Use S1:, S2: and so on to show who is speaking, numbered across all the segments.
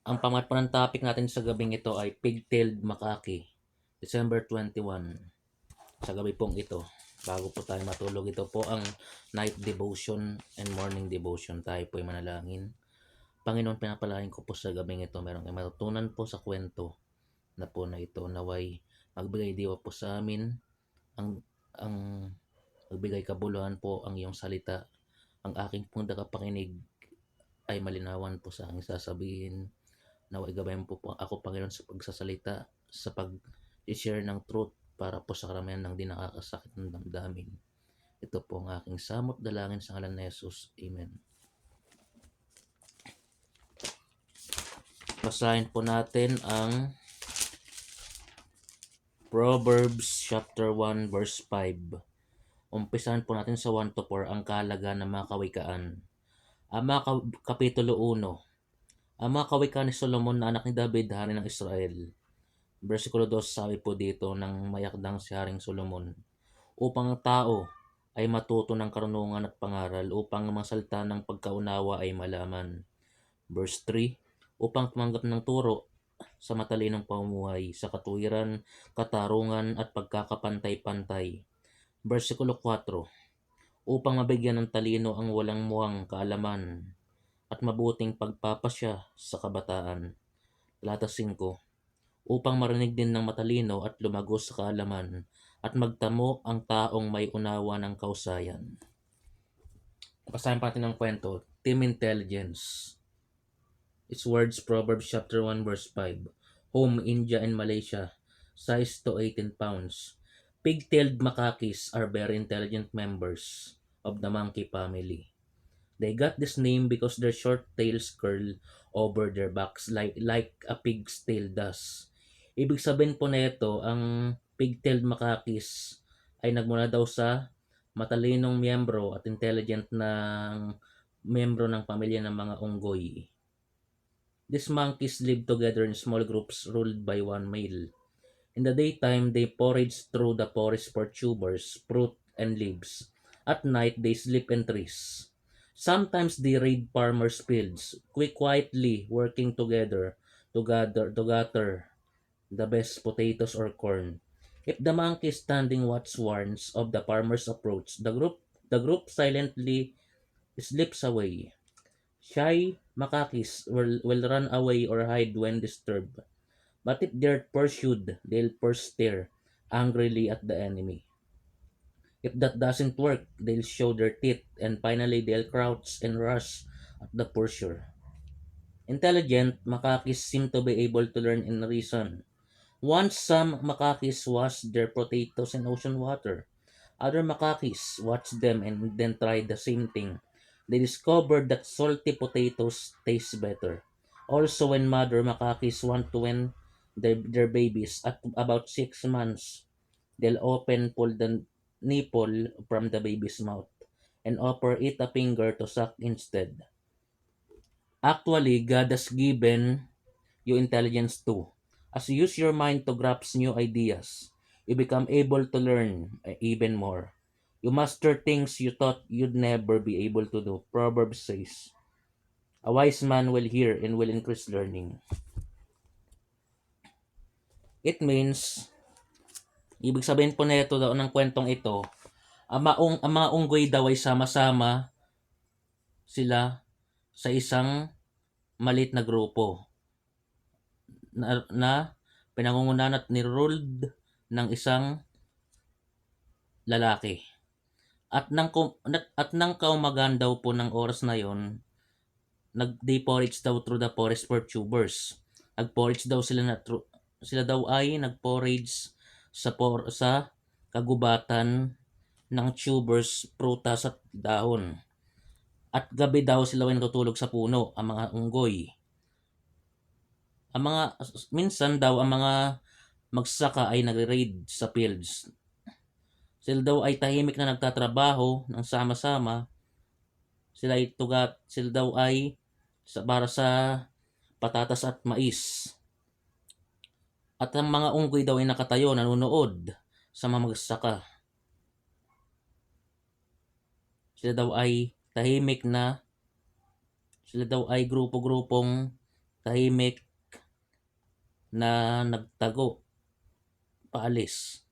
S1: Ang pangatlo topic natin sa gabing ito ay Pig-tailed Macaque, December 21. Sa gabi pong ito, bago po tayo matulog, ito po ang night devotion and morning devotion. Tayo po ay manalangin. Panginoon, pinapalain ko po sa gabing ito, merong matutunan po sa kwento na po na ito, naway magbigay diwa po sa amin ang magbigay kabuluhan po ang iyong salita. Ang aking pong nakapakinig ay malinawan po sa aking sasabihin. Naway gabayan po ako, Panginoon, sa pagsasalita, sa pag-share ng truth para po sa karamihan ng di nakakasakit ng damdamin. Ito po ang aking samot dalangin sa ngalan ni Jesus. Amen. Basahin po natin ang Proverbs chapter 1 verse 5. Umpisahan po natin sa 1 to 4 ang kahalagaan ng mga kawikaan. Ang mga kapitulo 1. Ang mga kawikaan ni Solomon na anak ni David, hari ng Israel. Versikulo 2, sabi po dito ng mayakdang si Haring Solomon, upang ang tao ay matuto ng karunungan at pangaral, upang ang mga salita ng pagkaunawa ay malaman. Verse 3, upang tumanggap ng turo sa matalinong pamumuhay, sa katuwiran, katarungan at pagkakapantay-pantay. Versikulo 4, upang mabigyan ng talino ang walang muwang kaalaman at mabuting pagpapasya sa kabataan. Talata 5, upang marinig din ng matalino at lumago sa kaalaman at magtamo ang taong may unawa ng kausayan. Basahin pa natin ang kwento. Team Intelligence. Its words, Proverbs chapter 1 verse 5. Home, India and Malaysia. Size to 18 pounds. Pig-tailed macaques are very intelligent members of the monkey family. They got this name because their short tails curl over their backs like a pig's tail does. Ibig sabihin po na ito, ang pig-tailed macaques ay nagmula daw sa matalinong miyembro at intelligent na miyembro ng pamilya ng mga unggoy. These monkeys live together in small groups ruled by one male. In the daytime, they forage through the forest for tubers, fruit, and leaves. At night, they sleep in trees. Sometimes they raid farmers' fields, quietly working together to gather the best potatoes or corn. If the monkey standing watch warns of the farmer's approach, the group silently slips away. Shy macaques will run away or hide when disturbed. But if they're pursued, they'll first stare angrily at the enemy. If that doesn't work, they'll show their teeth, and finally they'll crouch and rush at the pursuer. Intelligent macaques seem to be able to learn and reason. Once some macaques washed their potatoes in ocean water. Other macaques watched them and then tried the same thing. They discovered that salty potatoes taste better. Also, when mother macaques want to win their babies at about 6 months, they'll pull the nipple from the baby's mouth and offer it a finger to suck instead. Actually, God has given you intelligence too. As you use your mind to grasp new ideas, you become able to learn even more. You master things you thought you'd never be able to do. Proverbs says, a wise man will hear and will increase learning. It means, ibig sabihin po na ito daw ng kwentong ito, ang mga unggoy daw ay sama-sama sila sa isang malit na grupo na pinangungunahan at niruled ng isang lalaki. At nang kaumagahan daw po ng oras na yon, they forage daw through the forest for tubers. Nag-forage daw sila daw ay nag-forage sa kagubatan ng tubers, prutas at dahon. At gabi daw sila ay natutulog sa puno, ang mga unggoy. Minsan daw ang mga magsasaka ay nagre-raid sa fields. Sila daw ay tahimik na nagtatrabaho ng sama-sama. Sila daw ay para sa patatas at mais. At ang mga unggoy daw ay nakatayo, nanonood sa mga magsasaka. Sila daw ay tahimik na, sila daw ay grupo-grupong tahimik na nagtago, paalis.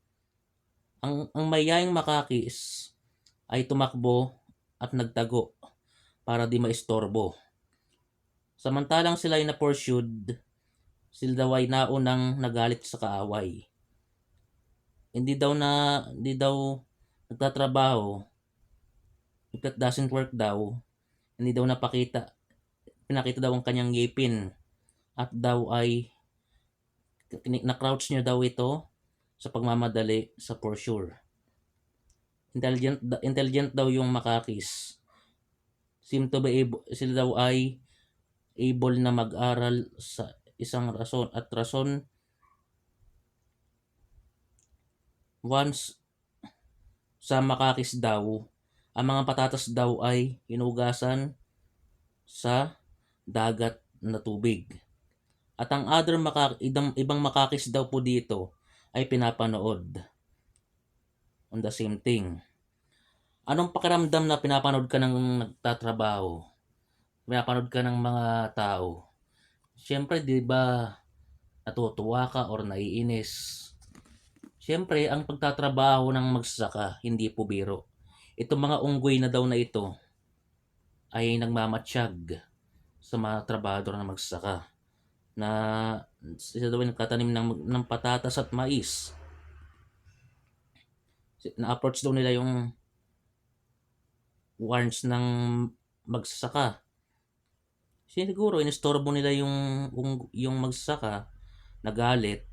S1: Ang mayayaing makakis ay tumakbo at nagtago para di maistorbo. Samantalang sila ay na-pursued, sila daw ay naunang nagalit sa kaaway. Hindi daw nagtatrabaho, if that doesn't work daw, hindi daw pinakita daw ang kanyang ngipin at daw ay na-crouch niya daw ito sa pagmamadali sa pursuer. Intelligent daw yung makakis. Seem to be able, sila daw ay able na mag-aral sa isang rason once sa makakis daw, ang mga patatas daw ay hinugasan sa dagat na tubig. At ang ibang makakis daw po dito ay pinapanood on the same thing. Anong pakiramdam na pinapanood ka ng nagtatrabaho? Pinapanood ka ng mga tao? Siyempre, di ba, natutuwa ka or naiinis? Siyempre, ang pagtatrabaho ng magsasaka, hindi po biro. Itong mga unggoy na daw na ito ay nagmamatsyag sa mga trabahador na magsasaka na sila daw ay nagtatanim ng patatas at mais. Na-approach daw nila yung warns ng magsasaka. Siguro inistorbo nila yung magsasaka, nagalit,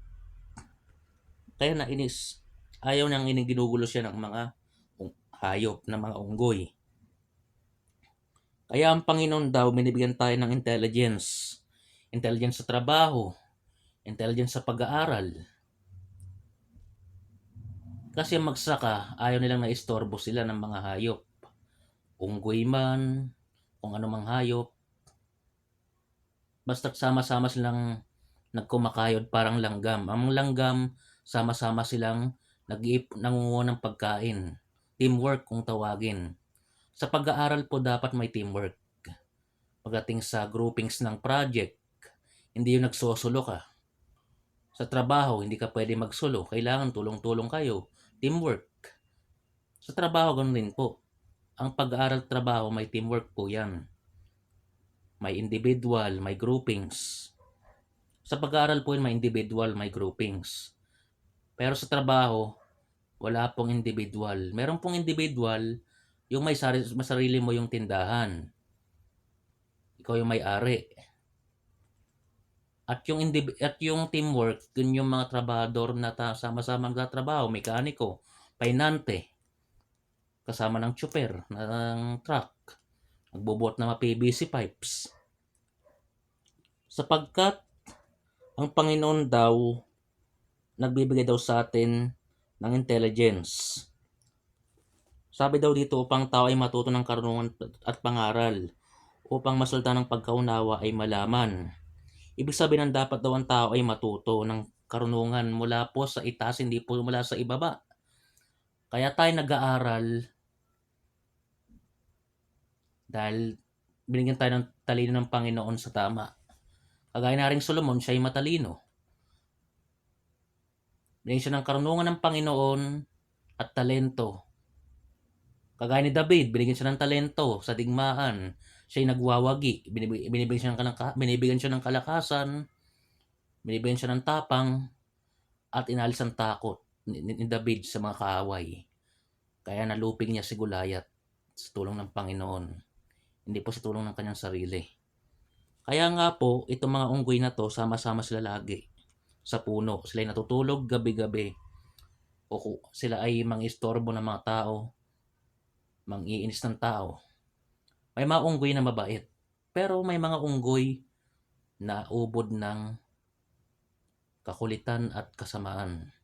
S1: kaya nainis. Ayaw niyang ginugulo siya ng mga hayop, ng mga unggoy. Kaya ang Panginoon daw binibigyan tayo ng intelligence. Intelligence sa trabaho, intelligence sa pag-aaral. Kasi magsaka, ayaw nilang naistorbo sila ng mga hayop. Unggoy man, kung ano mang hayop. Basta sama-sama silang nagkumakayod parang langgam. Ang langgam, sama-sama silang nangunguha ng pagkain. Teamwork kung tawagin. Sa pag-aaral po dapat may teamwork. Pagdating sa groupings ng project, hindi yung nagsosolo ka. Sa trabaho, hindi ka pwede magsolo. Kailangan tulong-tulong kayo. Teamwork. Sa trabaho, ganun din po. Ang pag-aaral trabaho, may teamwork po yan. May individual, may groupings. Sa pag-aaral po yun, may individual, may groupings. Pero sa trabaho, wala pong individual. Meron pong individual, yung may sarili mo yung tindahan. Ikaw yung may-ari. At yung teamwork, dun yung mga trabahador na sama-sama nagtatrabaho, mekaniko, painante, kasama ng tsuper ng truck, nagbubuhat ng mga PVC pipes. Sapagkat ang Panginoon daw nagbibigay daw sa atin ng intelligence. Sabi daw dito upang tao ay matuto ng karunungan at pangaral, upang masulta ng pagkaunawa ay malaman. Ibig sabihin ng dapat daw ang tao ay matuto ng karunungan mula po sa itaas, hindi po mula sa ibaba. Kaya tayo nag-aaral dahil binigyan tayo ng talino ng Panginoon sa tama. Kagaya na rin Solomon, siya ay matalino. Binigyan siya ng karunungan ng Panginoon at talento. Kagaya ni David, binigyan siya ng talento sa digmaan. Siya ay nagwawagi. Binibigyan siya ng kalakasan, binibigyan siya ng tapang, at inalis ang takot ni David sa mga kaaway. Kaya nalupig niya si Goliath sa tulong ng Panginoon. Hindi po sa tulong ng kanyang sarili. Kaya nga po, itong mga unggoy na to, sama-sama sila lagi sa puno. Sila ay natutulog gabi-gabi. O sila ay mangistorbo ng mga tao, mangiinis ng tao. May mga unggoy na mabait. Pero may mga unggoy na ubod ng kakulitan at kasamaan.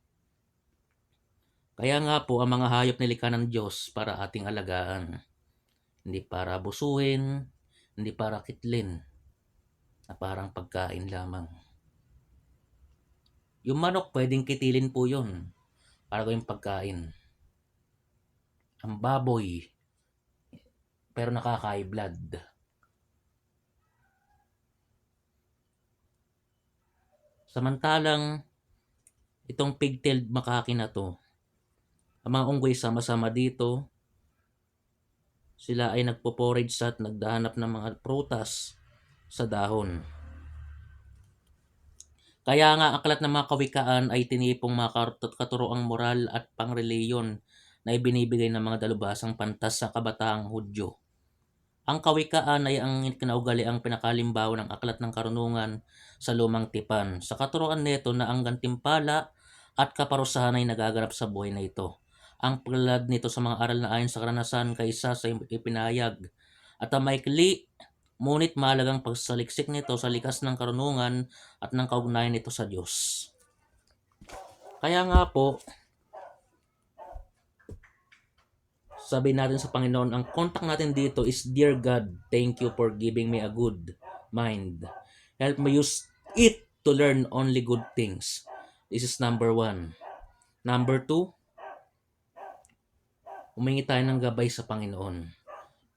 S1: Kaya nga po, ang mga hayop nilikha ng Diyos para ating alagaan. Hindi para abusuhin, hindi para kitlin, na parang pagkain lamang. Yung manok, pwedeng kitilin po yun para gawing pagkain. Ang baboy, pero nakaka-high blood. Samantalang itong pig-tailed macaque na 'to, ang mga unggoy sama-sama dito, sila ay nagpo-forage at naghahanap ng mga prutas sa dahon. Kaya nga aklat ng mga kawikaan ay tinipong mga katuroang moral at pangreliyon na ibinibigay ng mga dalubhasang pantas sa kabataang Hudyo. Ang kawikaan ay ang kinaugaliang pinakalimbawa ng aklat ng karunungan sa lumang tipan. Sa katuroan nito na ang gantimpala at kaparusahan ay nagaganap sa buhay na ito. Ang paglalad nito sa mga aral na ayon sa karanasan kaysa sa ipinahayag. At ang maikli, ngunit mahalagang pagsaliksik nito sa likas ng karunungan at ng kaugnayan nito sa Diyos. Kaya nga po, sabi natin sa Panginoon, ang contact natin dito is, Dear God, thank you for giving me a good mind. Help me use it to learn only good things. This is number 1. Number 2, humingi tayo ng gabay sa Panginoon.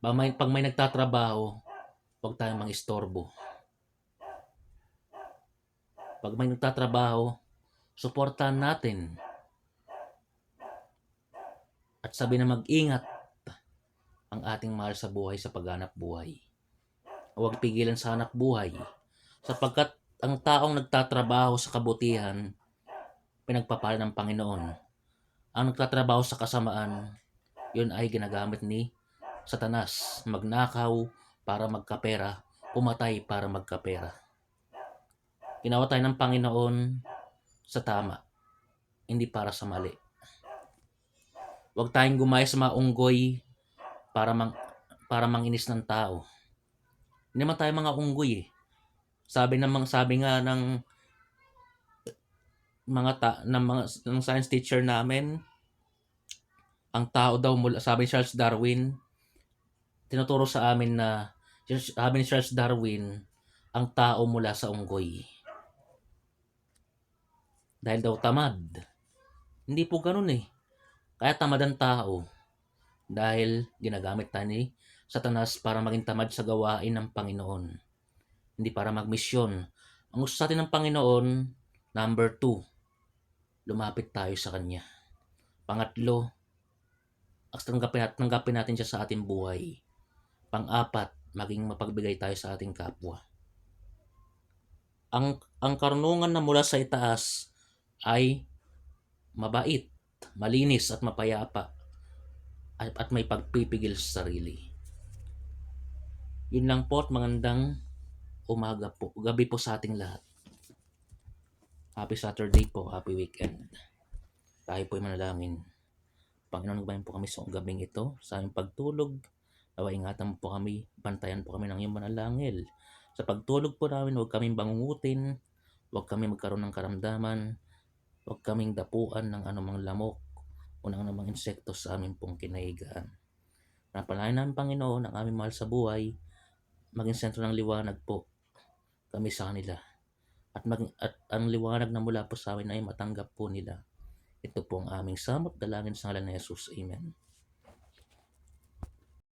S1: Pag may nagtatrabaho, huwag tayong mangistorbo. Pag may nagtatrabaho, suportahan natin. At sabi na mag-ingat ang ating mahal sa buhay sa paghanap buhay. Huwag pigilan sa hanap buhay, sapagkat ang taong nagtatrabaho sa kabutihan, pinagpapala ng Panginoon. Ang nagtatrabaho sa kasamaan, yun ay ginagamit ni Satanas. Magnakaw para magkapera, pumatay para magkapera. Ginawa tayo ng Panginoon sa tama, hindi para sa mali. Huwag tayong gumaya sa mga unggoy para manginis ng tao. Hindi naman tayo mga unggoy eh. Sabi nga ng ng science teacher namin, ang tao daw mula, sabi ni Charles Darwin, tinuturo sa amin na, sabi ni Charles Darwin, ang tao mula sa unggoy. Dahil daw tamad. Hindi po ganun eh. Kaya tamad ang tao dahil ginagamit tayo ni Satanas para maging tamad sa gawain ng Panginoon. Hindi para magmisyon. Ang gusto sa atin ng Panginoon, number 2, lumapit tayo sa Kanya. Pangatlo, tanggapin natin siya sa ating buhay. Pang-apat, maging mapagbigay tayo sa ating kapwa. Ang karunungan na mula sa itaas ay mabait, malinis at mapayapa at may pagpipigil sa sarili. Yun lang po at magandang umaga po, gabi po sa ating lahat. Happy Saturday po, happy weekend. Tayo po ay manalangin. Panginoon, gabayan po kami sa gabing ito, sa aming pagtulog. Nawa ingatan po kami, bantayan po kami ng iyong manalangin. Sa pagtulog po namin, huwag kaming bangungutin, huwag kami magkaroon ng karamdaman, huwag kaming dapuan ng anumang lamok o ng anumang insekto sa aming pong kinaigaan. Napalain namin, Panginoon, ang aming mahal sa buhay, maging sentro ng liwanag po kami sa kanila. At ang liwanag na mula po sa amin ay matanggap po nila. Ito po ang aming samot dalangin sa ngalan ni Jesus. Amen.